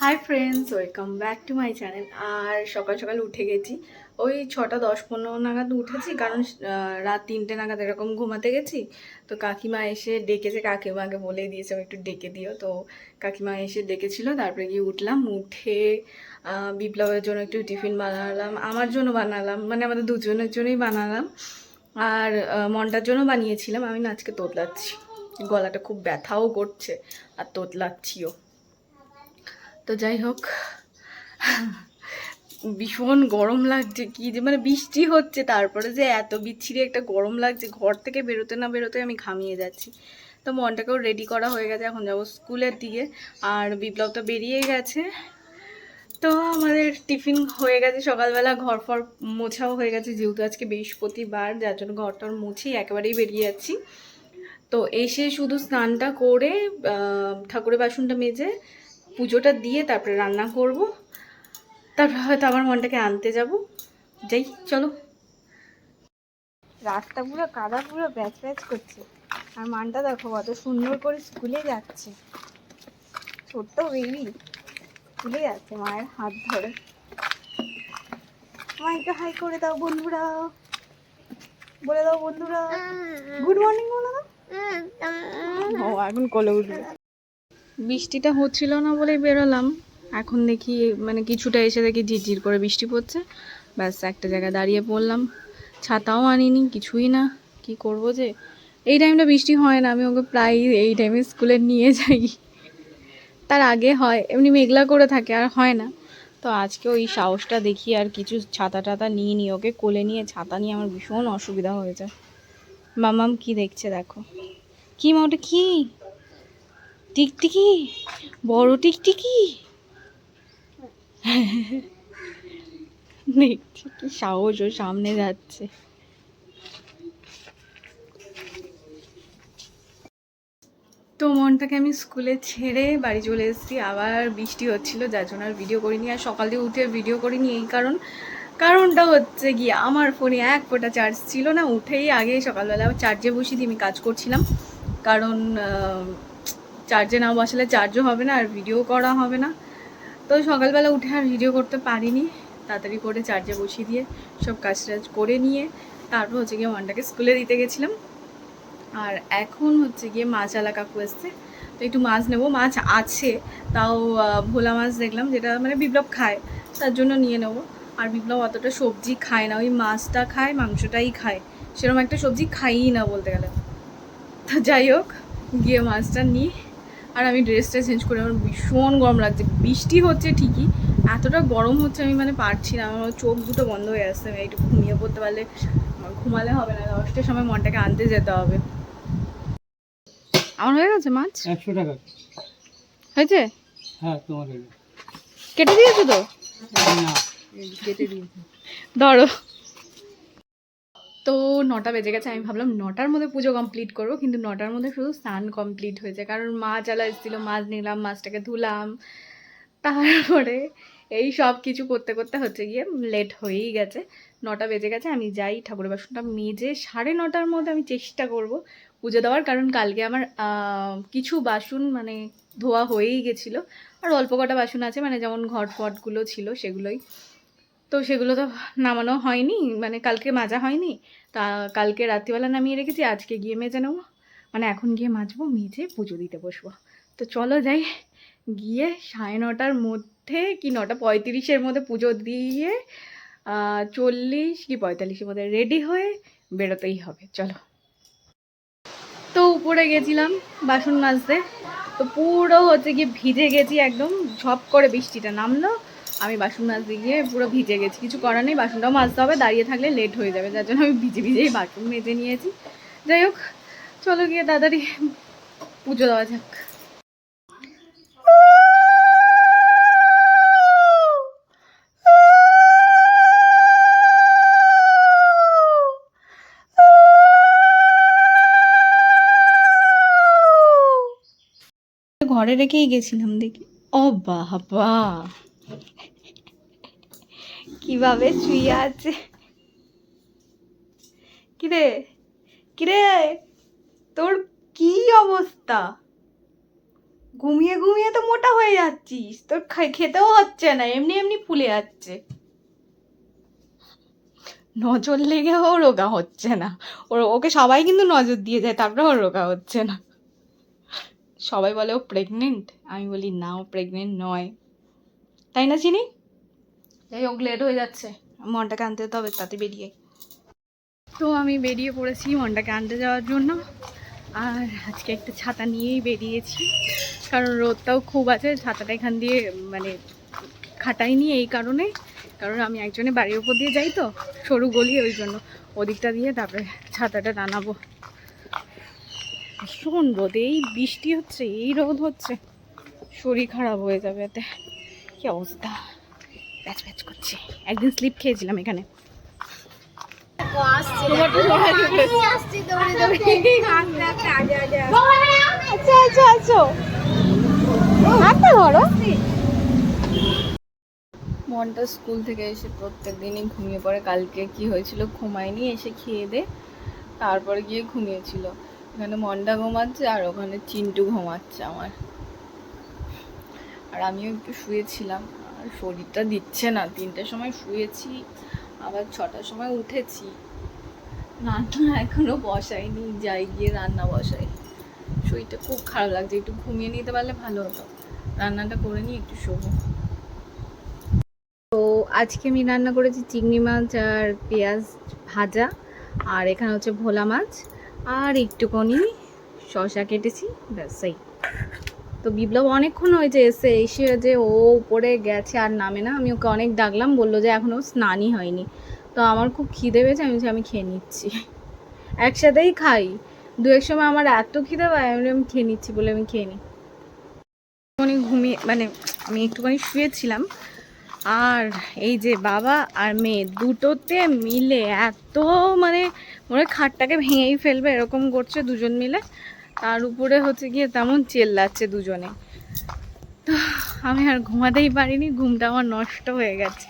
High friends, welcome back to my channel. আর সকাল সকাল উঠে গেছি, ওই 6:10-15 নাগাদ উঠেছি, কারণ রাত 3টে নাগাদ এরকম ঘুমাতে গেছি। তো কাকিমা এসে ডেকেছে, কাকিমাকে বলে দিয়েছে একটু ডেকে দিও। তো কাকিমা এসে ডেকেছিল, তারপরে গিয়ে উঠলাম। উঠে বিপ্লবের জন্য একটু টিফিন বানালাম, আমার জন্য বানালাম, মানে আমাদের দুজনের জন্যই বানালাম। আর মনটার জন্য বানিয়েছিলাম। আমি না আজকে তোতলাচ্ছি, গলাটা খুব ব্যথাও করছে আর তোতলাচ্ছিও। তো যাই হোক, ভীষণ গরম লাগছে, কি যে মানে বৃষ্টি হচ্ছে, তারপরে যে এত বিচ্ছিরি একটা গরম লাগছে, ঘর থেকে বেরোতে না বেরোতে আমি ঘামিয়ে যাচ্ছি। তো মনটাকেও রেডি করা হয়ে গেছে, এখন যাবো স্কুলের দিকে। আর বিপ্লব তো বেরিয়ে গেছে। তো আমাদের টিফিন হয়ে গেছে সকালবেলা, ঘর ফর মোছাও হয়ে গেছে, যেহেতু আজকে বৃহস্পতিবার, যার জন্য ঘরটার মুছেই একেবারেই বেরিয়ে যাচ্ছি। তো এসে শুধু স্নানটা করে ঠাকুরের বাসনটা মেজে পুজোটা দিয়ে তারপরে রান্না করব, তারপর হয়তো আমার মনটাকে আনতে যাব। যাই, চলো। রাস্তা পুরো কাদা, পুরো প্যাচ প্যাচ করছে। আর মানটা দেখো কত সুন্দর করে স্কুলে যাচ্ছে, ছোট্ট বেবি স্কুলে যাচ্ছে মায়ের হাত ধরে। মা একটু হাই করে দাও বন্ধুরা, বলে দাও বন্ধুরা গুড মর্নিং বলে দাও। ও এখন কোলে উঠবে। বৃষ্টিটা হচ্ছিল না বলেই বেরোলাম, এখন দেখি মানে কিছুটা এসে দেখি ঝিরঝির করে বৃষ্টি পড়ছে। ব্যাস একটা জায়গায় দাঁড়িয়ে পড়লাম, ছাতাও আনিনি, কিছুই না। কি করব যে, এই টাইমটা বৃষ্টি হয় না, আমি ওকে প্রায় এই টাইমে স্কুলে নিয়ে যাই। তার আগে হয়, এমনি মেঘলা করে থাকে আর হয় না। তো আজকে ওই সাহসটা দেখি আর কিছু ছাতা টাতা নিয়ে নিই, ওকে কোলে নিয়ে ছাতা নিয়ে আমার ভীষণ অসুবিধা হয়ে যায়। মামাম কি দেখছে দেখো, কি মা ওটা কি? টিকটিকি, বড় টিকটিকি। দেখছি কি সাহস, ও সামনে যাচ্ছে। তো মনটাকে আমি স্কুলে ছেড়ে বাড়ি চলে এসেছি। আবার বৃষ্টি হচ্ছিল, যার জন্য আর ভিডিও করিনি। আর সকাল দিয়ে উঠে ভিডিও করিনি এই কারণটা হচ্ছে গিয়ে আমার ফোনে এক ফোঁটা চার্জ ছিল না। উঠেই আগে সকালবেলা চার্জে বসিয়ে দিয়ে আমি কাজ করছিলাম, কারণ চার্জে না বসালে চার্জও হবে না আর ভিডিও করা হবে না। তো সকালবেলা উঠে আর ভিডিও করতে পারিনি, তাড়াতাড়ি করে চার্জে বসিয়ে দিয়ে সব কাজ টাজ করে নিয়ে তারপর হচ্ছে গিয়ে মনটাকে স্কুলে দিতে গেছিলাম। আর এখন হচ্ছে গিয়ে মাছওয়ালা কাকু এসছে, তো একটু মাছ নেবো। মাছ আছে, তাও ভোলা মাছ দেখলাম, যেটা মানে বিপ্লব খায়, তার জন্য নিয়ে নেবো। আর বিপ্লব অতটা সবজি খায় না, ওই মাছটা খায়, মাংসটাই খায়, সেরকম একটা সবজি খাইই না বলতে গেলে। তো যাই হোক, গিয়ে মাছটা নিই। আর আমি ড্রেসটা চেঞ্জ করে, আমার ভীষণ গরম লাগছে। বৃষ্টি হচ্ছে ঠিকই, এতটা গরম হচ্ছে আমি মানে পারছি না, আমার চোখ দুটো বন্ধ হয়ে আসছে। আমি একটু ঘুমিয়ে পড়তে পারলে, ঘুমালে হবে না, 10টার সময় মনটাকে আনতে যেতে হবে। আমার হয়ে গেছে মাছ 100 টাকা হয়েছে। হ্যাঁ তোমার হয়ে গেছে। কেটে দিয়েছো তো? না কেটে দিয়েছি। ধরো। তো 9টা বেজে গেছে, আমি ভাবলাম 9টার মধ্যে পুজো কমপ্লিট করবো, কিন্তু 9টার মধ্যে শুধু স্নান কমপ্লিট হয়েছে, কারণ মাছ আলা এসেছিলো, মাছ নিলাম, মাছটাকে ধুলাম, তারপরে এই সব কিছু করতে করতে হচ্ছে গিয়ে লেট হয়েই গেছে। 9টা বেজে গেছে, আমি যাই ঠাকুরের বাসনটা মেজে 9:30টার মধ্যে আমি চেষ্টা করব পুজো দেওয়ার, কারণ কালকে আমার কিছু বাসন মানে ধোয়া হয়েই গেছিলো। আর অল্প কটা বাসন আছে, মানে যেমন ঘট ফটগুলো ছিল সেগুলোই, তো সেগুলো তো নামানো হয়নি, মানে কালকে মাজা হয়নি। তা কালকে রাত্রিবেলা নামিয়ে রেখেছি, আজকে গিয়ে মেজে নেবো, মানে এখন গিয়ে মাজবো, মেজে পুজো দিতে বসবো। তো চলো যাই, গিয়ে 9:30টার মধ্যে কি 9:35-এর মধ্যে পুজো দিয়ে 40 কি 45-এর মধ্যে রেডি হয়ে বেরোতেই হবে। চলো। তো উপরে গেছিলাম বাসন মাজতে, তো পুরো হচ্ছে গিয়ে ভিজে গেছি একদম, ঝপ করে বৃষ্টিটা নামলো, আমি বাসন মাজতে গিয়ে পুরো ভিজে গেছি। কিছু করার নেই, বাসনটাও মাজতে হবে, দাঁড়িয়ে থাকলে লেট হয়ে যাবে, যার জন্য আমি ভিজে ভিজেই বাসন মেজে নিয়েছি। যাই হোক, চলো গিয়ে তাড়াতাড়ি পুজো দেওয়া যাক। ঘরে রেখেই গেছিলাম, দেখি ও বাবা কিভাবে শুয়ে আছে। কিরে কিরে, তোর কি অবস্থা? ঘুমিয়ে ঘুমিয়ে তো মোটা হয়ে যাচ্ছিস, তোর খেতেও হচ্ছে না, এমনি এমনি ফুলে যাচ্ছে। নজর লেগেও রোগা হচ্ছে না, ওকে সবাই কিন্তু নজর দিয়ে যায়, তারপরে ওর রোগা হচ্ছে না। সবাই বলে ও প্রেগনেন্ট, আমি বলি না, ও প্রেগনেন্ট নয়, তাই না চিনি? যাই হোক, লেট হয়ে যাচ্ছে, মনটাকে আনতে যেতে হবে, তাতে বেরিয়ে। তো আমি বেরিয়ে পড়েছি মনটাকে আনতে যাওয়ার জন্য। আর আজকে একটা ছাতা নিয়েই বেরিয়েছি, কারণ রোদটাও খুব আছে। ছাতাটা এখান দিয়ে মানে খাটাইনি এই কারণে, কারণ আমি একজনের বাড়ির ওপর দিয়ে যাই তো, সরু গলি, ওই জন্য ওদিকটা দিয়ে তারপরে ছাতাটা টানাবো। ভীষণ রোদ, এই বৃষ্টি হচ্ছে, এই রোদ হচ্ছে, শরীর খারাপ হয়ে যাবে এতে। কি অবস্থা, প্যাচ প্যাচ করছে। একদিন স্লিপ খেয়েছিলাম এখানে। মনটা স্কুল থেকে এসে প্রত্যেক দিনই ঘুমিয়ে পড়ে। কালকে কি হয়েছিল, ঘুমায়নি, এসে খেয়ে দে তারপরে গিয়ে ঘুমিয়েছিল। এখানে মনটা ঘুমাচ্ছে আর ওখানে চিন্টু ঘুমাচ্ছে আমার, আর আমিও একটু শুয়েছিলাম। আর শরীরটা দিচ্ছে না, 3টার সময় শুয়েছি, আবার 6টার সময় উঠেছি। রান্না এখনো বসাইনি, যাই গিয়ে রান্না বসাই। শরীরটা খুব খারাপ লাগছে, একটু ঘুমিয়ে নিতে পারলে ভালো হতো। রান্নাটা করে নিয়ে একটু শোবো। তো আজকে আমি রান্না করেছি চিংড়ি মাছ আর পেঁয়াজ ভাজা, আর এখানে হচ্ছে ভোলা মাছ, আর একটুখানি শসা কেটেছি, ব্যাস এই। তো বিপ্লব অনেকক্ষণ হয়েছে এসে যে ও উপরে গেছে আর নামে না। আমি ওকে অনেক ডাকলাম, বললো যে এখনও স্নানই হয়নি। তো আমার খুব খিদে পেয়েছে, আমি খেয়ে নিচ্ছি, একসাথেই খাই। 2-এর সময় আমার এত খিদে পায়, আমি খেয়ে নিচ্ছি বলে আমি খেয়ে নিই। একটুখানি ঘুমিয়ে মানে আমি একটুখানি শুয়েছিলাম, আর এই যে বাবা আর মেয়ে দুটোতে মিলে এত মানে মনে খাটটাকে ভেঙেই ফেলবে এরকম করছে দুজন মিলে। তার উপরে হচ্ছে গিয়ে তেমন চেল্লাচ্ছে দুজনে। তো আমি আর ঘুমাতেই পারিনি, ঘুমটা আমার নষ্ট হয়ে গেছে।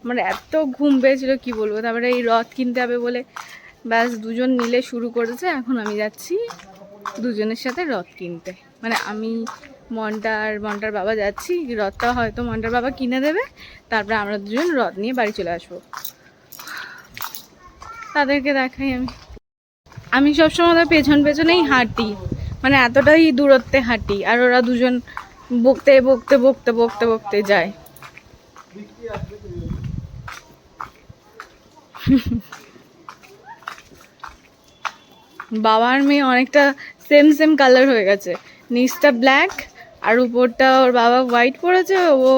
আমার এত ঘুম পেয়েছিল কি বলবো। তারপরে এই রথ কিনতে হবে বলে ব্যাস দুজন মিলে শুরু করেছে। এখন আমি যাচ্ছি দুজনের সাথে রথ কিনতে, মানে আমি মন্টার বাবা যাচ্ছি। রথটা হয়তো মন্টার বাবা কিনে দেবে, তারপরে আমরা দুজন রথ নিয়ে বাড়ি চলে আসবো। তাদেরকে দেখাই আমি সবসময় ওদের পেছন পেছনেই হাঁটি, মানে এতটাই দূরত্বে হাঁটি, আর ওরা দুজন বকতে বকতে বকতে বকতে বকতে যায়। বাবার মেয়ে অনেকটা সেম সেম কালার হয়ে গেছে, নিচটা ব্ল্যাক আর উপরটা ওর বাবা হোয়াইট পরেছে, ও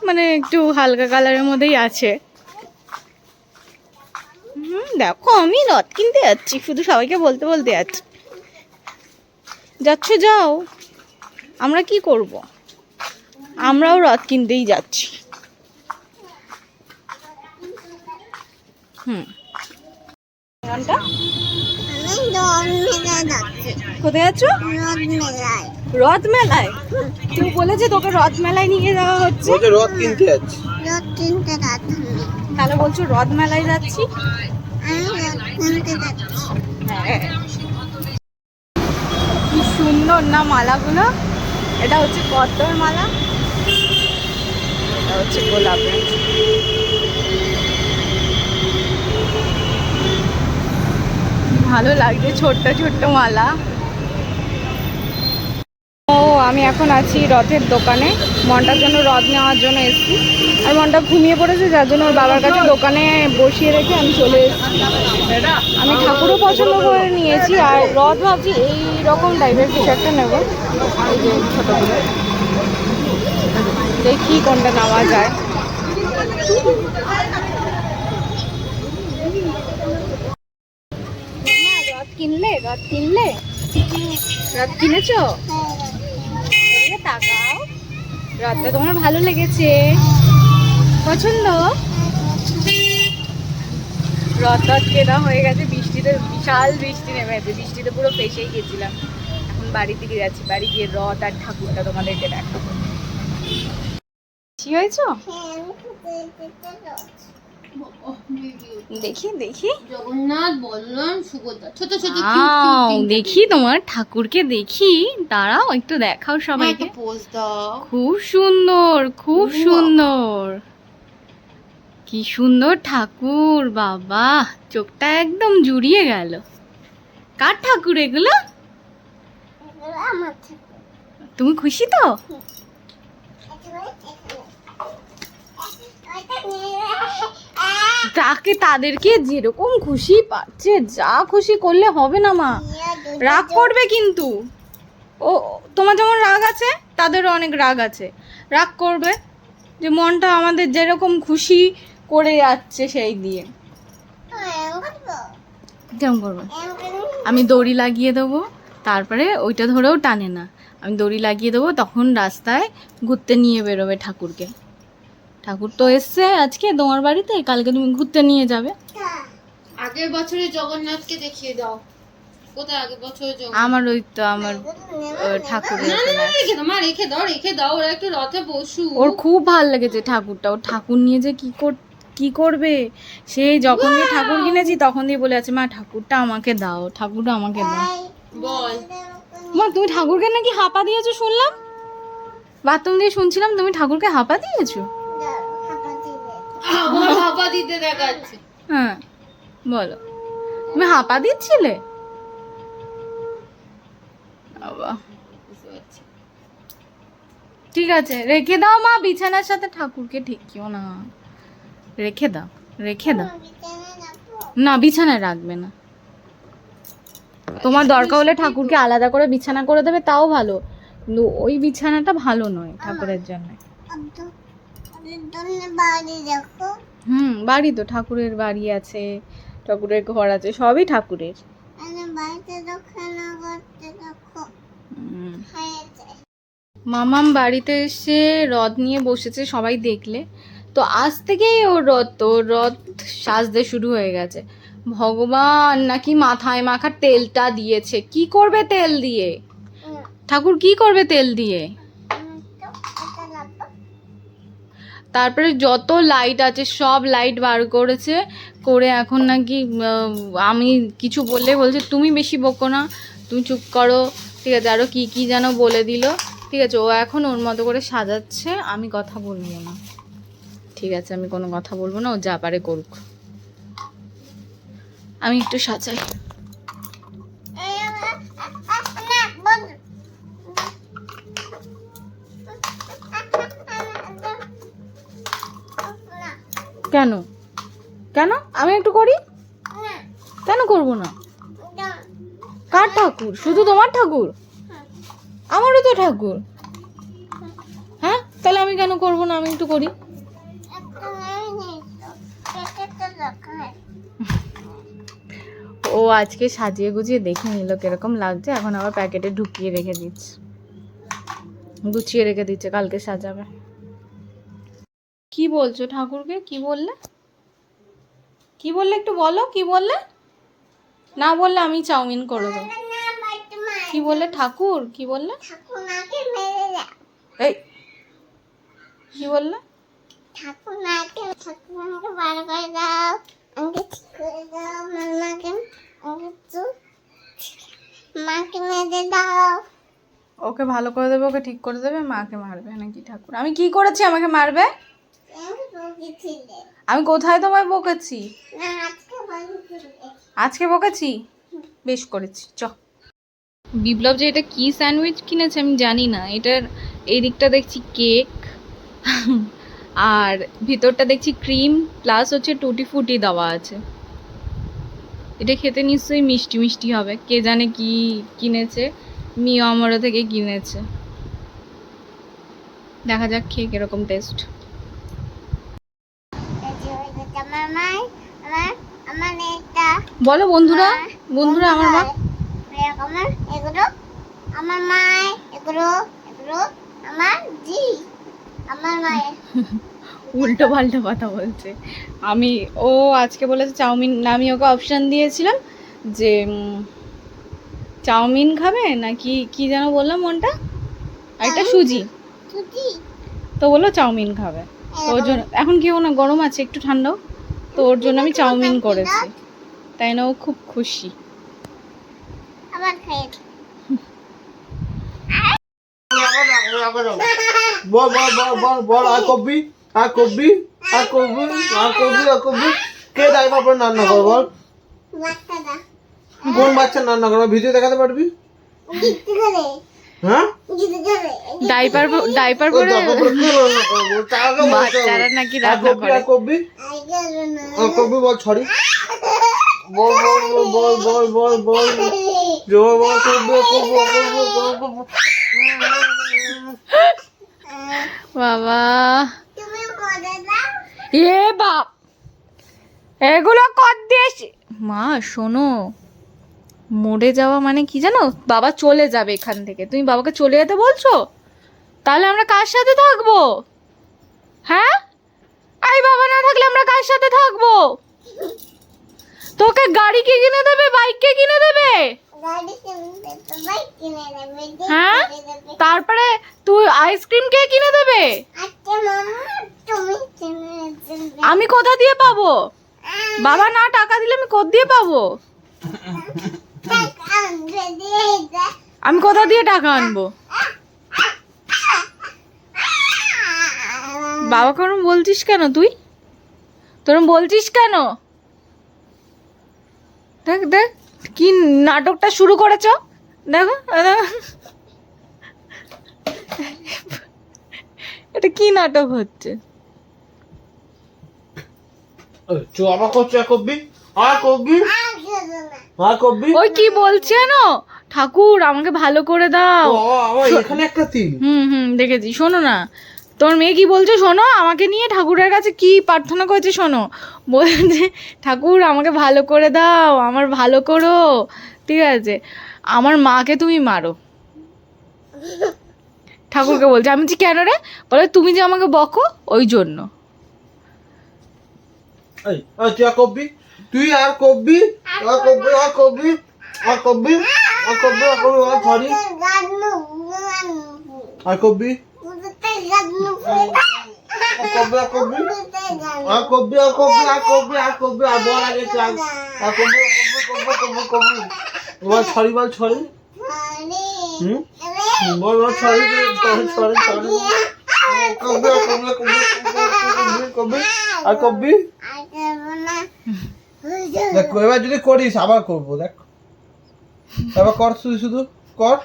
মানে একটু হালকা কালারের মধ্যেই আছে। দেখো আমি রথ কিনতে যাচ্ছি, শুধু সবাইকে বলতে বলতে যাচ্ছি। যাচ্ছ যাও, আমরা কি করব, আমরাও রথ কিনতেই যাচ্ছি। কোথায় যাচ্ছ? রথ মেলায়। তুই বলেছে তোকে রথ মেলায় নিয়ে যাওয়া হচ্ছে, রথ কিনতে যাচ্ছি। তাহলে বলছো রথ মেলায় যাচ্ছি। হ্যাঁ, কি সুন্দর না মালাগুলো। এটা হচ্ছে পদ্মর মালা, এটা হচ্ছে গোলাপের। ভালো লাগছে ছোট্ট ছোট্ট মালা। ও আমি এখন আছি রথের দোকানে, মনটার জন্য রথ নেওয়ার জন্য এসেছি। আর মনটা ঘুমিয়ে পড়েছে, যার জন্য ওর বাবার কাছে দোকানে বসিয়ে রেখে আমি চলে এসেছি। আমি ঠাকুরও পছন্দ করে নিয়েছি, আর রথ ভাবছি এই রকম টাইপের কিছু একটা নেবো, এই যে ছোটোগুলো। দেখি কোনটা নেওয়া যায়। রথ কিনলে রথ কিনেছো? তাকাও, রথটা তোমার ভালো লেগেছে? পছন্দ? রথ কেনা হয়ে গেছে, বৃষ্টিতে বিশাল বৃষ্টি নেমে গেছে, বৃষ্টিতে পুরো ফেসেই গেছিলাম। এখন বাড়ি থেকে যাচ্ছি, বাড়ি গিয়ে রথ আর ঠাকুরটা তোমাদেরকে দেখাবো। কি হয়েছ? দেখি দেখি জগন্নাথ, বলরাম, সুভদ্রা, ছোট ছোট দেখি তোমার ঠাকুরকে দেখি। দাঁড়াও একটু দেখাও সবাইকে। পোজ দাও। খুব সুন্দর, খুব সুন্দর, কি সুন্দর ঠাকুর বাবা, চোখটা একদম জুড়িয়ে গেল। কার ঠাকুর এগুলো? তুমি খুশি তো? তাদেরকে যেরকম খুশি পাচ্ছে, যা খুশি করলে হবে না মা, রাগ করবে কিন্তু। ও তোমার যেমন রাগ আছে, তাদেরও অনেক রাগ আছে, রাগ করবে। যে মনটা আমাদের যেরকম খুশি করে যাচ্ছে সেই দিয়ে কেমন করবো? আমি দড়ি লাগিয়ে দেবো, তারপরে ওইটা ধরেও টানে না, আমি দড়ি লাগিয়ে দেবো, তখন রাস্তায় ঘুরতে নিয়ে বেরোবে ঠাকুরকে। ঠাকুর তো এসছে আজকে তোমার বাড়িতে, কালকে তুমি ঘুরতে নিয়ে যাবে। আগের বছরে জগন্নাথকে দেখিয়ে দাও। কোথায় আগের বছরে আমার ওই তো আমার ঠাকুরের রেখে দাও, ওরা একটু রথে বসু। ওর খুব ভালো লেগেছে ঠাকুরটা। ওর ঠাকুর নিয়ে যে কি করবে, সেই যখন দিয়ে ঠাকুর কিনেছি তখন দিয়ে বলে আছে, মা ঠাকুরটা আমাকে দাও, ঠাকুরটা আমাকে দাও। বল মা তুমি ঠাকুরকে নাকি হাঁপা দিয়েছো শুনলাম, বাথরুম দিয়ে শুনছিলাম তুমি ঠাকুরকে হাঁপা দিয়েছো। হাঁপা দিতে দেখাচ্ছে। হ্যাঁ বলো, তুমি হাঁপা দিচ্ছিলে? বাবা ঠিক আছে, রেখে দাও মা, বিছানার সাথে ঠাকুরকে ঠেকিও না, রেখে দাও, রেখে দাও। না বিছানায় রাখবে না, তোমার দরকার হলে ঠাকুরকে আলাদা করে বিছানা করে দেবে, তাও ভালো, কিন্তু ওই বিছানাটা ভালো নয় ঠাকুরের জন্য। বাড়ি তো ঠাকুরের বাড়ি আছে, ঠাকুরের ঘর আছে, সবই ঠাকুরের। মামাম বাড়িতে এসে রথ নিয়ে বসেছে, সবাই দেখলে তো। আজ থেকেই ওর রথ সাজতে শুরু হয়ে গেছে। ভগবান নাকি মাথায় মাখার তেলটা দিয়েছে, কি করবে তেল দিয়ে? ঠাকুর কি করবে তেল দিয়ে? তারপরে যত লাইট আছে সব লাইট বার করেছে, করে এখন নাকি আমি কিছু বললে বলছে তুমি বেশি বকো না, তুমি চুপ করো, ঠিক আছে, আরও কি যেন বলে দিল। ঠিক আছে, ও এখন ওর মতো করে সাজাচ্ছে, আমি কথা বলবো না, ঠিক আছে, আমি কোনো কথা বলবো না, ও যা পারে করুক, আমি একটু সাজাই। কেন কেন আমি একটু করি, কেন করবো না? কার ঠাকুর? শুধু তোমার ঠাকুর? আমারও তো ঠাকুর। হ্যাঁ তাহলে আমি কেন করবো না, আমি একটু করি। ও আজকে সাজিয়ে গুজিয়ে দেখে নিল কিরকম লাগছে, এখন আবার প্যাকেটে ঢুকিয়ে রেখে দিচ্ছে, গুছিয়ে রেখে দিচ্ছে, কালকে সাজাবে। কি বলছো ঠাকুরকে? কি বললে? কি বললে একটু বলো, কি বললে? না বললে আমি চাউমিন করে দেবো। কি বললে ঠাকুর? কি বললে? এই কি বললে? ওকে ভালো করে দেবে, ওকে ঠিক করে দেবে, মাকে মারবে নাকি ঠাকুর? আমি কি করেছি আমাকে মারবে? আমি কোথায় তোমায় বকেছি? আজকে বকেছি? বেশ করেছি। চ বিপ্লব যে এটা কি স্যান্ডউইচ কিনেছে আমি জানি না, এটার এই দিকটা দেখছি কেক আর ভিতরটা দেখছি ক্রিম প্লাস হচ্ছে টুটি ফুটি দেওয়া আছে। এটা খেতে নিশ্চয়ই মিষ্টি মিষ্টি হবে, কে জানে কি কিনেছে, মিও আমরা থেকে কিনেছে। দেখা যাক খেয়ে কিরকম টেস্ট। বলো বন্ধুরা, বন্ধুরা আমার মা, আমার মা, এগুলো এগুলো আমার জি, আমার মায়ের। উল্টো পাল্টা কথা বলছে। ও আজকে বলেছে চাউমিন, আমি ওকে অপশান দিয়েছিলাম যে চাউমিন খাবে নাকি কি যেন বললাম মনটা, আর একটা সুজি, সুজি তো বললো চাউমিন খাবে। তো ওর জন্য এখন কেউ না, গরম আছে একটু ঠান্ডাও, তো ওর জন্য আমি চাউমিন করেছি, তাই না? ও খুব খুশি। আবার খাই বল বল বল বল বল আর কবি আর কবি আর কবি আর কবি আর কবি কে ডাইপার পরে রান্না করে বল? বাচ্চাটা কোন বাচ্চা রান্না করে ভিডিও দেখাতে পারবি? গিফট করে হ্যাঁ গিফট করে ডাইপার পরে ওই ডাইপার পরে কে রান্না করে বল? তাকে বলতে হবে। বাচ্চারা নাকি আর রান্না কবি করে। আর কবি আইগের না আর কবি বল ছড়ি বল বল বল বল বল বল জো বল কবি কবি বাবা তুমি মজা দাও এ বাপ, এগুলো কর দিস। মা শোনো, মরে যাওয়া মানে কি জানো? বাবা চলে যাবে এখান থেকে, তুমি বাবাকে চলে যেতে বলছো? তাহলে আমরা কার সাথে থাকবো? হ্যাঁ, এই বাবা না থাকলে আমরা কার সাথে থাকবো? তোকে গাড়ি কে কিনে দেবে, বাইক কে কিনে দেবে? গাড়ি কিনতে তো বাইক কিনে দেবে হ্যাঁ, তারপরে তুই আইসক্রিম কে কিনে দেবে? আচ্ছা মামা তুমি কিনে দেবে আমি কোথা দিয়ে পাবো? বাবা না টাকা দিলে আমি কোথা দিয়ে পাবো? টাকা দিয়ে দে আমি কোথা দিয়ে টাকা আনবো? বাবা কোনো বলছিস কেন তুই? তোর বলছিস কেন? দেখ দেখ কি নাটকটা শুরু করেছ, দেখো দেখো। এটা কি নাটক হচ্ছে? চো আবার করছে আর কবি আর কবি আর কবি ওই কি বলছে না, ঠাকুর আমাকে ভালো করে দাও। আবার এখানে একটা তিল হুম দেখেছি। শোনো না, তোর মেয়ে কি বলছে শোনো, আমাকে নিয়ে ঠাকুরের কাছে কি প্রার্থনা করেছে শোনো। বলছে ঠাকুর আমাকে ভালো করে দাও, আমার ভালো করো, ঠিক আছে? আমার মাকে তুমি মারো, ঠাকুরকে বলছে। আমি বলছি কেন রে? বলে তুমি যে আমাকে বকো ওই জন্য। এই তুই আর কবি তুই আর কবি আর কবি আর কবি আর কবি আর কবি আর কবি আর ছড়ি আর কবি আর কবি আর কবি আর কবি আর কবি আর কবি আর কবি আর বল আগে আর কবি কবি কবি কবি বল ছড়ি বল ছড়ি বল বল ছড়ি ছড়ি ছড়ি কবি আর কবি কবি কবি আর কবি দেখ এবার যদি করিস আবার করবো, দেখ এবার কর শুধু শুধু কর।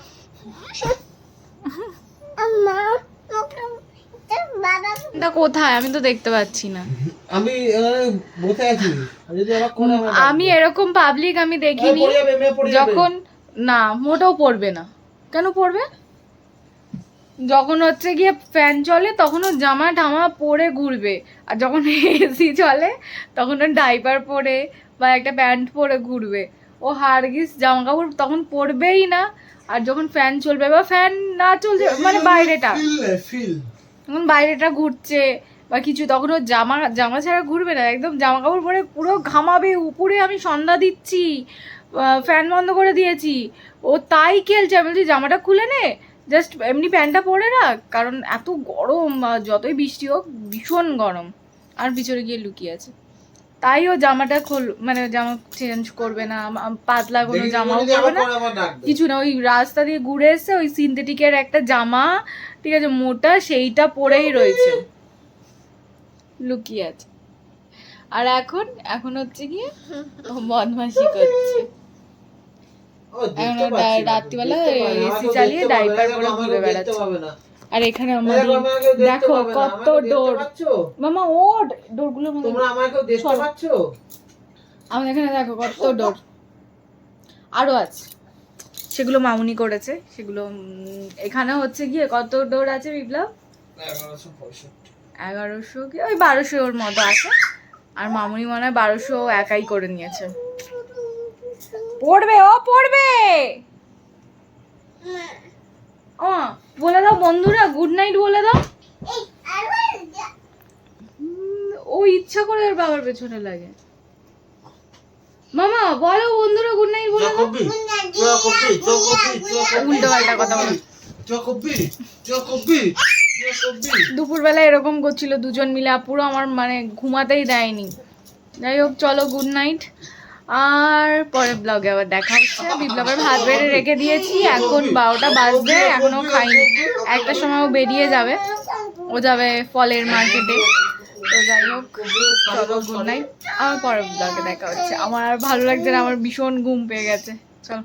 এটা কোথায়? আমি তো দেখতে পাচ্ছি না। আমি বসে আছি যদি আবার করে আমি এরকম পাবলিক আমি দেখিনি। পড়ে যাবে মেয়ে পড়ে যাবে যখন না মোটেও পড়বে না। কেন পড়বে? যখন হচ্ছে গিয়ে ফ্যান চলে তখন ও জামা টামা পরে ঘুরবে, আর যখন এসি চলে তখন ও ডাইপার পরে বা একটা প্যান্ট পরে ঘুরবে। ও হারগিস জামা কাপড় তখন পরবেই না। আর যখন ফ্যান চলবে বা ফ্যান না চলছে মানে বাইরেটা, ফিল তখন বাইরেটা ঘুরছে বা কিছু, তখন ও জামা জামা ছাড়া ঘুরবে না, একদম জামা কাপড় পরে পুরো ঘামাবে। উপরে আমি সন্ধ্যা দিচ্ছি, ফ্যান বন্ধ করে দিয়েছি, ও তাই খেলছে। আমি বলছি জামাটা খুলে নে, জাস্ট এমনি প্যান্টটা পরে রাখ, কারণ এত গরম, যতই বৃষ্টি হোক ভীষণ গরম। আর পিছনে গিয়ে লুকিয়ে আছে, তাই ও জামাটা মানে জামা চেঞ্জ করবে না, পাতলা কোনো জামাও পরবে না, কিছু না। ওই রাস্তা দিয়ে ঘুরে এসে ওই সিনথেটিকের একটা জামা, ঠিক আছে, মোটা, সেইটা পরেই রয়েছে, লুকিয়ে আছে। আর এখন হচ্ছে গিয়ে ও বদমাশি করছে। এখন রাত্রিবেলা এসি চালিয়ে ডাইপার পরে ঘুরে বেড়াচ্ছে। আর এখানে আমাদের দেখো কত ডোর, মামা ও ডোরগুলো তোমরা আমাকে দেখতে পাচ্ছো? আমাদের এখানে দেখো কত ডোর আরো আছে, সেগুলো মামুনি করেছে। সেগুলো এখানে হচ্ছে গিয়ে কত ডোর আছে বিপ্লব? 1100 কি ওই 1200 ওর মতো আছে। আর মামুনি মনে হয় 1200 একাই করে নিয়েছে। পড়বে, ও পড়বে। ও বলে দাও বন্ধুরা গুড নাইট বলে দাও। ও ইচ্ছা করে ওর বাবার পেছনে লাগে। মামা বলো বন্ধুরা গুড নাইট বলে দাও। উল্টো পাল্টা কথা বলো। দুপুরবেলা এরকম করছিল দুজন মিলে, পুরো আমার মানে ঘুমাতেই দেয়নি। যাই হোক চলো গুড নাইট, আর পরের ব্লগে আবার দেখা হচ্ছে। বিপ্লবের ভাত বেড়ে রেখে দিয়েছি, এখন 12টা বাজবে, এখনো খাইনি। একটা সময় ও বেরিয়ে যাবে, ও যাবে ফলের মার্কেটে। তো যাই হোক চলো গুড নাইট, আমার পরের ব্লগে দেখা হচ্ছে। আমার আর ভালো লাগছে না, আমার ভীষণ ঘুম পেয়ে গেছে। চলো।